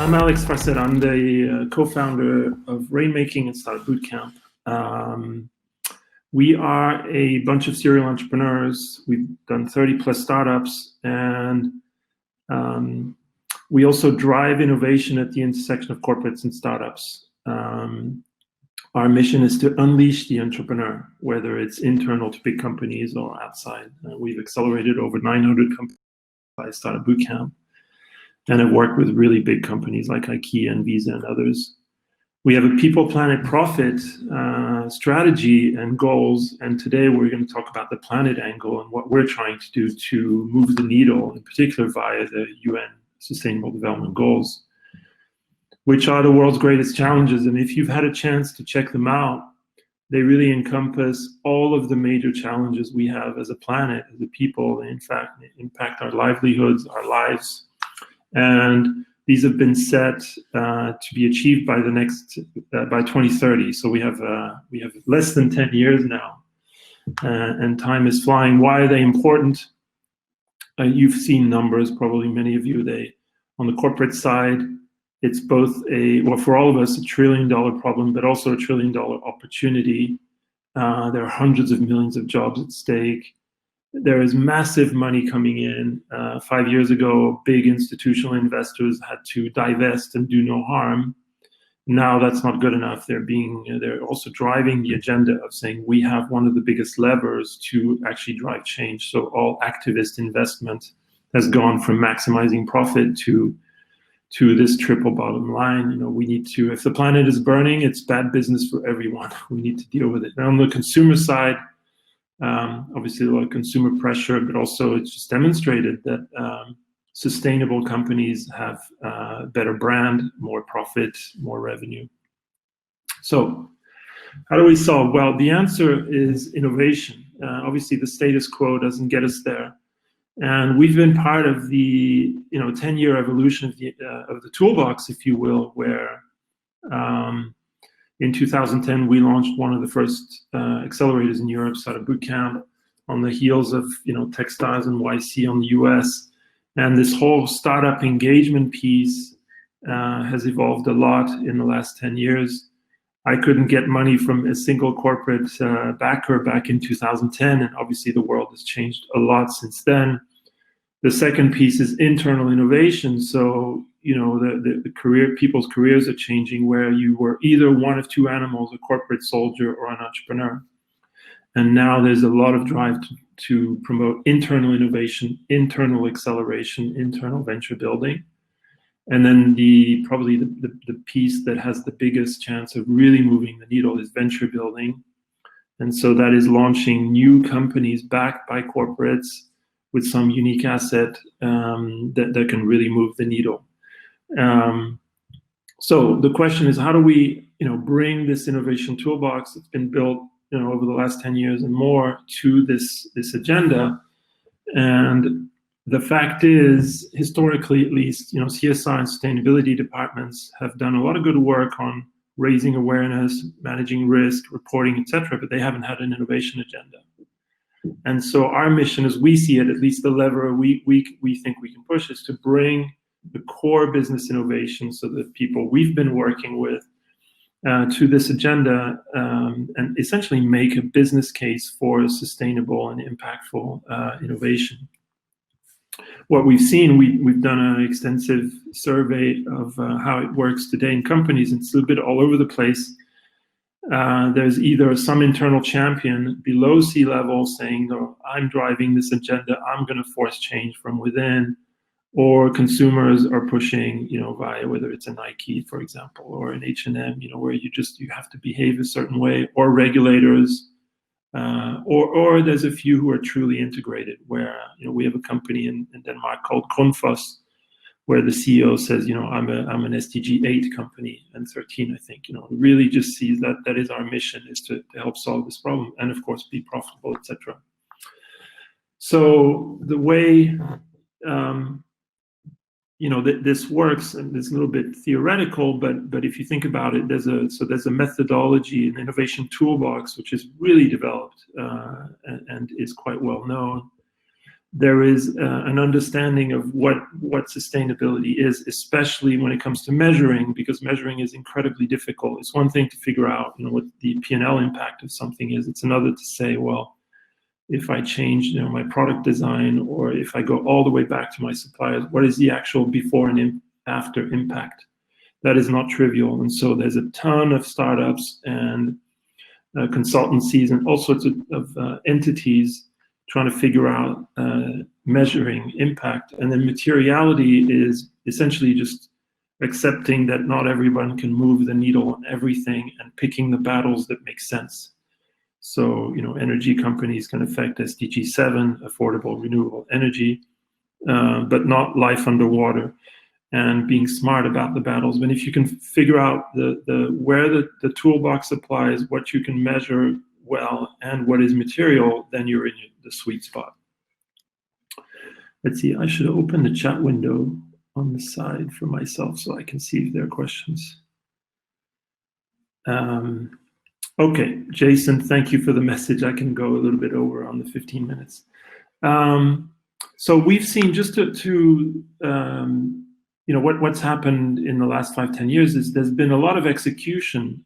I'm Alex Farcet. I'm the co-founder of Rainmaking and Startup Bootcamp. We are a bunch of serial entrepreneurs. We've done 30 plus startups, and we also drive innovation at the intersection of corporates and startups. Our mission is to unleash the entrepreneur, whether it's internal to big companies or outside. We've accelerated over 900 companies by Startup Bootcamp, and have worked with really big companies like IKEA and Visa and others. We have a people, planet, profit strategy and goals, and today we're going to talk about the planet angle and what we're trying to do to move the needle, in particular via the UN Sustainable Development Goals, which are the world's greatest challenges. And if you've had a chance to check them out, they really encompass all of the major challenges we have as a planet, as a people. They in fact impact our livelihoods, our lives. And these have been set to be achieved by by 2030. So we have less than 10 years now, and time is flying. Why are they important? You've seen numbers, probably many of you. On the corporate side, it's both for all of us, $1 trillion problem, but also $1 trillion opportunity. There are hundreds of millions of jobs at stake. There is massive money coming in. 5 years ago, big institutional investors had to divest and do no harm. Now that's not good enough. They're also driving the agenda of saying we have one of the biggest levers to actually drive change. So all activist investment has gone from maximizing profit to this triple bottom line. We need to, if the planet is burning, it's bad business for everyone. We need to deal with it. Now on the consumer side, obviously a lot of consumer pressure, but also it's just demonstrated that sustainable companies have better brand, more profit, more revenue. So how do we solve? Well, the answer is innovation. Obviously the status quo doesn't get us there. And we've been part of the 10-year evolution of the toolbox, if you will, where in 2010, we launched one of the first accelerators in Europe, Startup Bootcamp, on the heels of Techstars and YC on the US. And this whole startup engagement piece has evolved a lot in the last 10 years. I couldn't get money from a single corporate backer back in 2010, and obviously the world has changed a lot since then. The second piece is internal innovation. So people's careers are changing, where you were either one of two animals, a corporate soldier or an entrepreneur. And now there's a lot of drive to promote internal innovation, internal acceleration, internal venture building. And then probably the piece that has the biggest chance of really moving the needle is venture building. And so that is launching new companies backed by corporates with some unique asset that can really move the needle. So the question is, how do we bring this innovation toolbox that's been built over the last 10 years and more to this agenda? And the fact is, historically at least, CSR and sustainability departments have done a lot of good work on raising awareness, managing risk, reporting, etc., but they haven't had an innovation agenda. And so our mission, as we see it, at least the lever we think we can push, is to bring the core business innovation, so that people we've been working with to this agenda, and essentially make a business case for sustainable and impactful innovation. What we've seen, we've done an extensive survey of how it works today in companies, and it's a bit all over the place. There's either some internal champion below C-level saying, no, I'm driving this agenda, I'm going to force change from within, or consumers are pushing, via whether it's a Nike, for example, or an H&M, where you have to behave a certain way, or regulators, or there's a few who are truly integrated, where we have a company in Denmark called Grundfos, where the CEO says, I'm an SDG 8 company, and 13, I think, really just sees that is our mission, is to help solve this problem, and of course be profitable, etc. So the way this works, and it's a little bit theoretical, but if you think about it, there's a methodology, an innovation toolbox, which is really developed and is quite well known. there is an understanding of what sustainability is, especially when it comes to measuring, because measuring is incredibly difficult. It's one thing to figure out, what the P&L impact of something is. It's another to say, well, if I change, my product design, or if I go all the way back to my suppliers, what is the actual before and after impact? That is not trivial. And so there's a ton of startups and consultancies and all sorts of entities trying to figure out measuring impact. And then materiality is essentially just accepting that not everyone can move the needle on everything and picking the battles that make sense. So, energy companies can affect SDG 7, affordable renewable energy, but not life underwater, and being smart about the battles. But if you can figure out where the toolbox applies, what you can measure well, and what is material, then you're in the sweet spot. Let's see, I should open the chat window on the side for myself so I can see if there are questions. Okay, Jason, thank you for the message. I can go a little bit over on the 15 minutes. So we've seen, just to what's happened in the last 5-10 years is there's been a lot of execution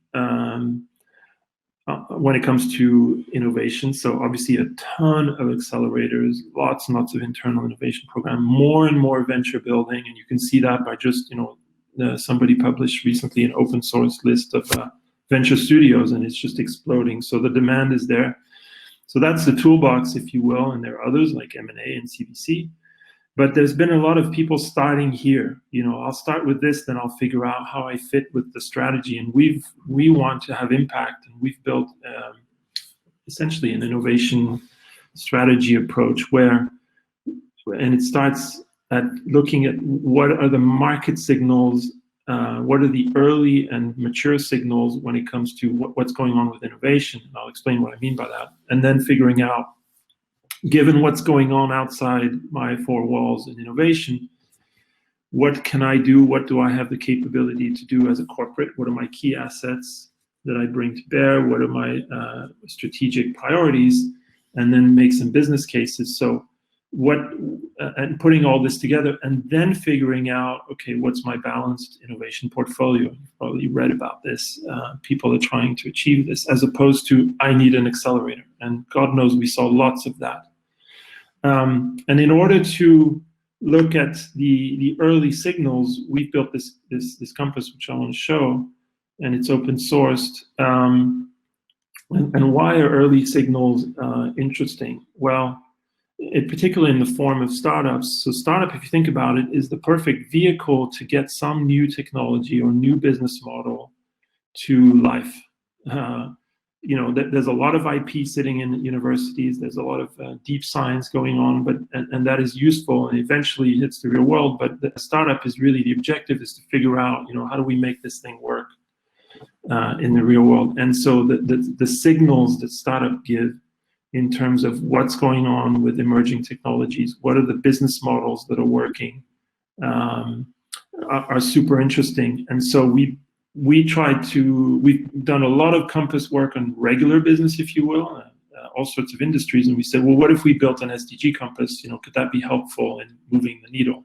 when it comes to innovation. So obviously a ton of accelerators, lots and lots of internal innovation program, more and more venture building. And you can see that by just, somebody published recently an open source list of venture studios, and it's just exploding. So the demand is there. So that's the toolbox, if you will, and there are others like M&A and CVC. But there's been a lot of people starting here. I'll start with this, then I'll figure out how I fit with the strategy. And we want to have impact, and we've built essentially an innovation strategy approach and it starts at looking at what are the market signals, what are the early and mature signals when it comes to what's going on with innovation. And I'll explain what I mean by that. And then figuring out, given what's going on outside my four walls in innovation, what can I do? What do I have the capability to do as a corporate? What are my key assets that I bring to bear? What are my strategic priorities? And then make some business cases. So and putting all this together, and then figuring out, okay, what's my balanced innovation portfolio? You've probably read about this. People are trying to achieve this, as opposed to, I need an accelerator. And God knows we saw lots of that. And in order to look at the early signals, we've built this compass, which I want to show, and it's open sourced. And why are early signals interesting? Well, particularly in the form of startups. So startup, if you think about it, is the perfect vehicle to get some new technology or new business model to life. There's a lot of IP sitting in universities. There's a lot of deep science going on, and that is useful, and eventually it hits the real world. But the startup is really, the objective is to figure out, how do we make this thing work in the real world? And so the signals that startup give in terms of what's going on with emerging technologies, what are the business models that are working, are super interesting. And so we've done a lot of compass work on regular business, if you will, all sorts of industries. And we said, well, what if we built an SDG compass? Could that be helpful in moving the needle?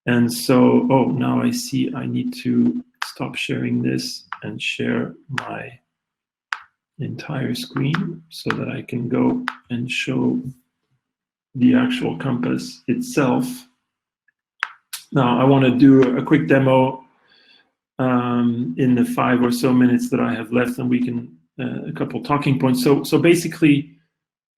And so, now I see I need to stop sharing this and share my entire screen so that I can go and show the actual compass itself. Now I want to do a quick demo in the 5 or so minutes that I have left, and we can a couple talking points. So basically,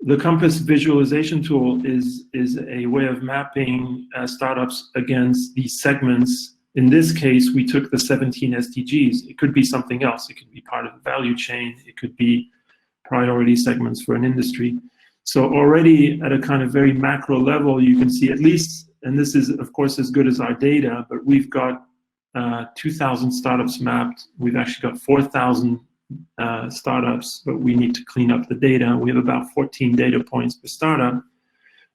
the compass visualization tool is a way of mapping startups against these segments. In this case, we took the 17 SDGs. It could be something else. It could be part of the value chain. It could be priority segments for an industry. So already at a kind of very macro level, you can see at least, and this is of course as good as our data, but we've got 2,000 startups mapped. We've actually got 4,000 startups, but we need to clean up the data. We have about 14 data points per startup.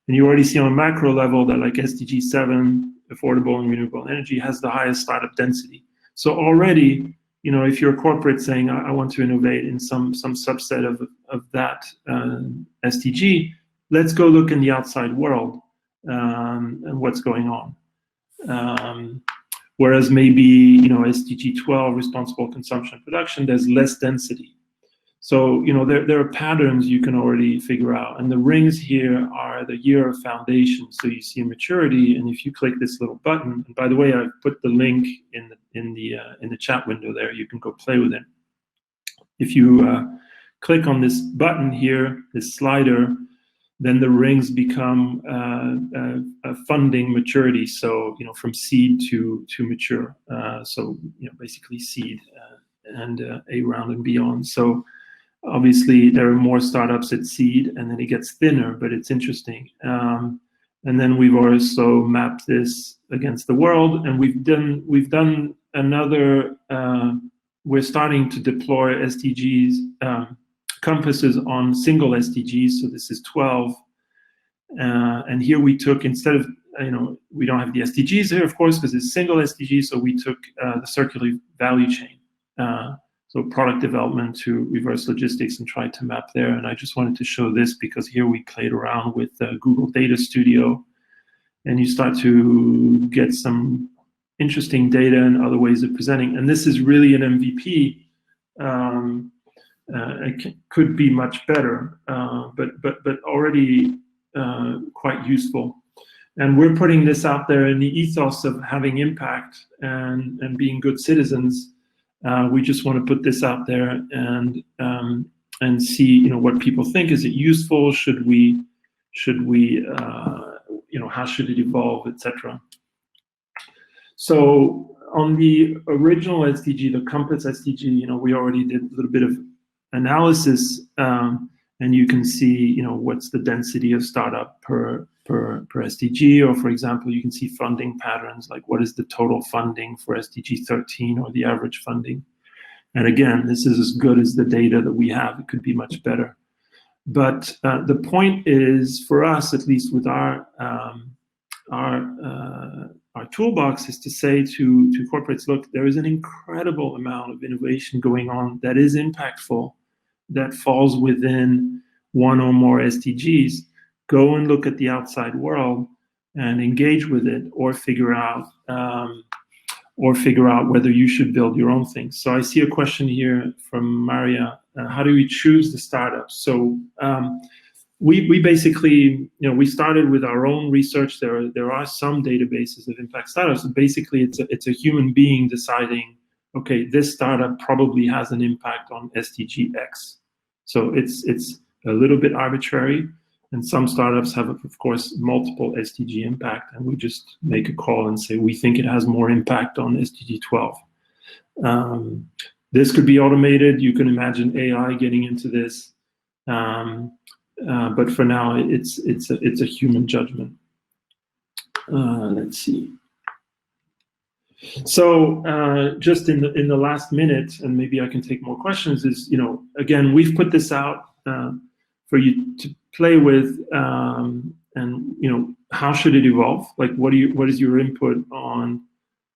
And you already see on a macro level that like SDG 7, affordable and renewable energy, has the highest startup density. So already, if you're a corporate saying, I want to innovate in some subset of that SDG, let's go look in the outside world and what's going on. Whereas maybe, SDG 12, responsible consumption production, there's less density. So, there are patterns you can already figure out. And the rings here are the year of foundation. So you see maturity, and if you click this little button, and by the way, I've put the link in the chat window there, you can go play with it. If you click on this button here, this slider, then the rings become a funding maturity. So, from seed to mature. So, basically seed and A round and beyond. So obviously there are more startups at seed, and then it gets thinner, but it's interesting. And then we've also mapped this against the world, and we've done another, we're starting to deploy SDGs, compasses on single SDGs. So this is 12. And here we took, instead of, we don't have the SDGs here, of course, because it's single SDG. So we took the circular value chain. So product development to reverse logistics, and tried to map there. And I just wanted to show this because here we played around with Google Data Studio, and you start to get some interesting data and other ways of presenting. And this is really an MVP. It could be much better, but already quite useful. And we're putting this out there in the ethos of having impact and being good citizens. We just want to put this out there and see, what people think. Is it useful? Should we how should it evolve, etc. So on the original SDG, the Compass SDG, we already did a little bit of analysis, and you can see, what's the density of startup per SDG, or for example, you can see funding patterns, like what is the total funding for SDG 13 or the average funding. And again, this is as good as the data that we have. It could be much better. But the point is, for us, at least with our toolbox, is to say to corporates, look, there is an incredible amount of innovation going on that is impactful, that falls within one or more SDGs. Go and look at the outside world and engage with it, or figure out whether you should build your own thing. So I see a question here from Maria. How do we choose the startups? So we basically, we started with our own research. There are some databases of impact startups. Basically, it's a human being deciding, okay, this startup probably has an impact on SDG X. So it's a little bit arbitrary. And some startups have, of course, multiple SDG impact, and we just make a call and say, we think it has more impact on SDG 12. This could be automated. You can imagine AI getting into this. But for now, it's a human judgment. Let's see. So just in the last minute, and maybe I can take more questions, is, again, we've put this out for you to play with, and how should it evolve? Like, what is your input on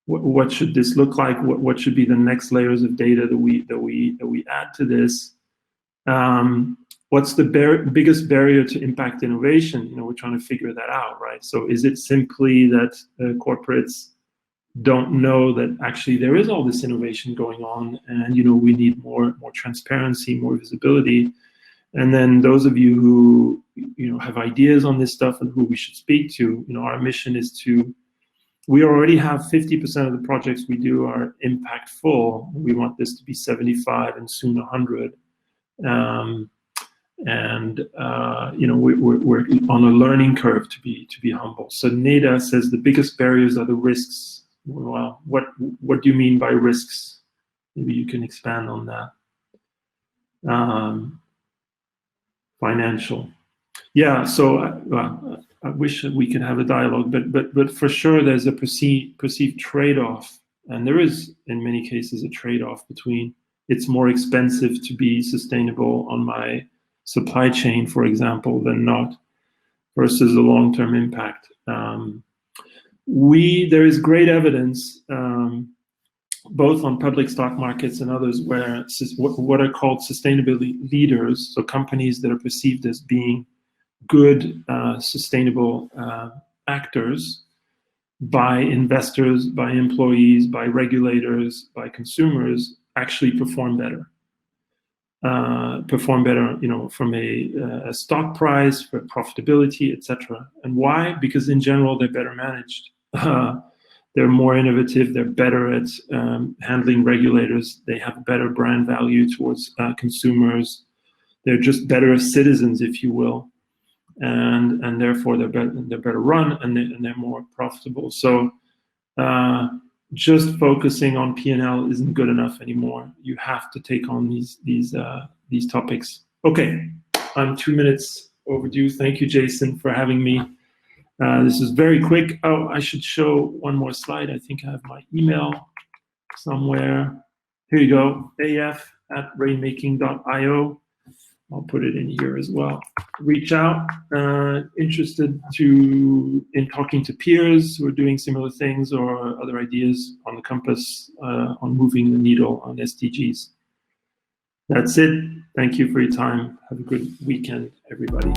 what should this look like? What should be the next layers of data that we add to this? What's the biggest barrier to impact innovation? We're trying to figure that out, right? So is it simply that corporates don't know that actually there is all this innovation going on, and we need more transparency, more visibility? And then those of you who have ideas on this stuff and who we should speak to, our mission is we already have 50% of the projects we do are impactful. We want this to be 75 and soon 100. We're on a learning curve, to be humble. So Neda says the biggest barriers are the risks. Well, what do you mean by risks? Maybe you can expand on that. Financial. Yeah, so I wish we could have a dialogue, but for sure there's a perceived trade-off, and there is in many cases a trade-off between it's more expensive to be sustainable on my supply chain, for example, than not, versus the long-term impact. There is great evidence, both on public stock markets and others, where what are called sustainability leaders, so companies that are perceived as being good, sustainable actors, by investors, by employees, by regulators, by consumers, actually perform better. From a stock price, for profitability, etc. And why? Because in general, they're better managed. They're more innovative. They're better at handling regulators. They have better brand value towards consumers. They're just better citizens, if you will, and therefore they're better run, and they're more profitable. So just focusing on P&L isn't good enough anymore. You have to take on these topics. Okay, I'm 2 minutes overdue. Thank you, Jason, for having me. This is very quick. Oh, I should show one more slide. I think I have my email somewhere. Here you go, af@rainmaking.io. I'll put it in here as well. Reach out, interested in talking to peers who are doing similar things or other ideas on the compass on moving the needle on SDGs. That's it. Thank you for your time. Have a good weekend, everybody.